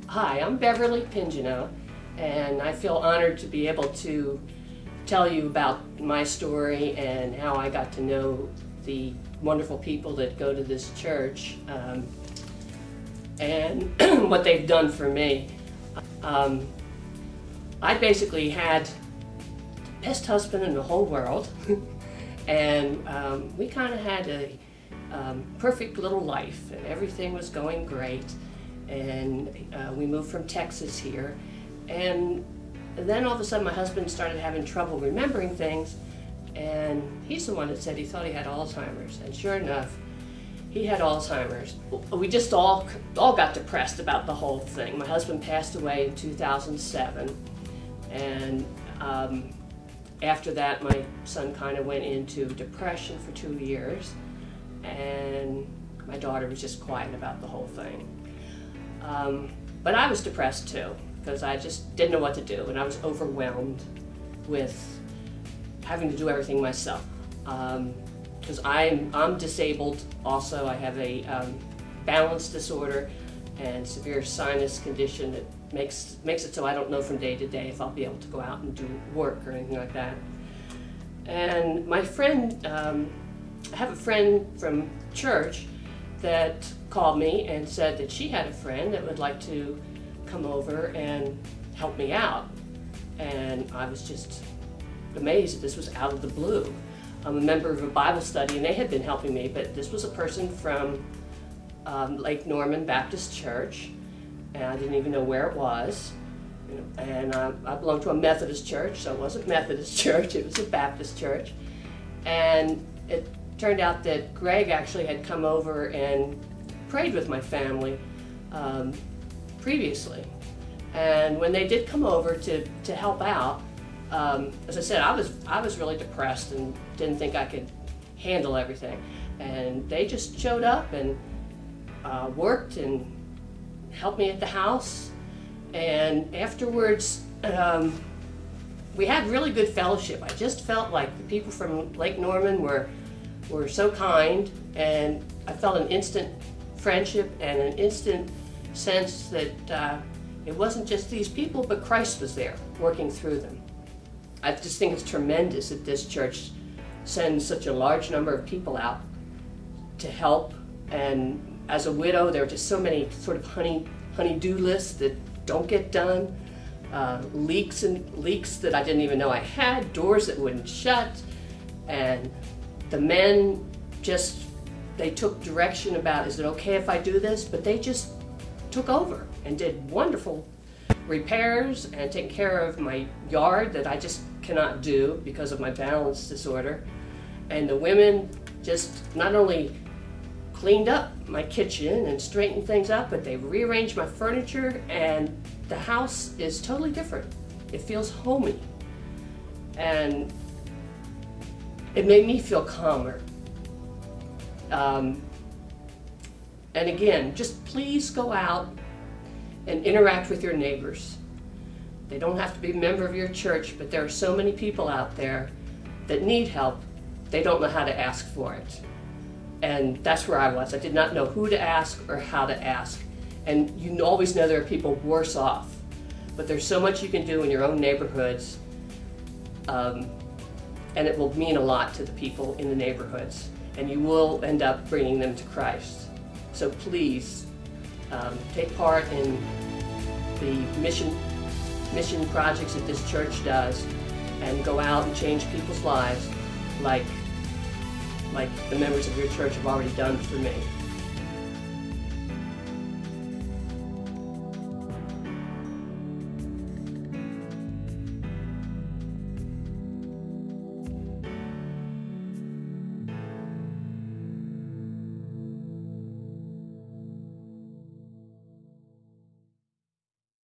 Hi, I'm Beverly Pingino, and I feel honored to be able to tell you about my story and how I got to know the wonderful people that go to this church and what they've done for me. I basically had the best husband in the whole world, and we kind of had a perfect little life, and everything was going great. And we moved from Texas here, and then all of a sudden my husband started having trouble remembering things, and he's the one that said he thought he had Alzheimer's, and sure enough, he had Alzheimer's. We just all got depressed about the whole thing. My husband passed away in 2007, and after that my son kind of went into depression for 2 years, and my daughter was just quiet about the whole thing. But I was depressed too, because I just didn't know what to do, and I was overwhelmed with having to do everything myself. Because I'm disabled also. I have a balance disorder and severe sinus condition that makes it so I don't know from day to day if I'll be able to go out and do work or anything like that. And my friend, I have a friend from church that called me and said that she had a friend that would like to come over and help me out. And I was just amazed that this was out of the blue. I'm a member of a Bible study, and they had been helping me, but this was a person from Lake Norman Baptist Church, and I didn't even know where it was. And I belonged to a Methodist church, so it wasn't Methodist church, it was a Baptist church. And it turned out that Greg actually had come over and prayed with my family previously. And when they did come over to help out, as I said, I was really depressed and didn't think I could handle everything. And they just showed up and worked and helped me at the house. And afterwards, we had really good fellowship. I just felt like the people from Lake Norman were so kind, and I felt an instant friendship and an instant sense that it wasn't just these people, but Christ was there working through them. I just think it's tremendous that this church sends such a large number of people out to help. And as a widow, there are just so many sort of honey-do lists that don't get done, leaks that I didn't even know I had, doors that wouldn't shut, and the men just, they took direction about, is it okay if I do this? But they just took over and did wonderful repairs and taking care of my yard that I just cannot do because of my balance disorder. And the women just not only cleaned up my kitchen and straightened things up, but they rearranged my furniture, and the house is totally different. It feels homey. And it made me feel calmer. And again, just please go out and interact with your neighbors. They don't have to be a member of your church, but there are so many people out there that need help. They don't know how to ask for it. And that's where I was. I did not know who to ask or how to ask. And you always know there are people worse off. But there's so much you can do in your own neighborhoods, and it will mean a lot to the people in the neighborhoods. And you will end up bringing them to Christ. So please take part in the mission projects that this church does, and go out and change people's lives like the members of your church have already done for me.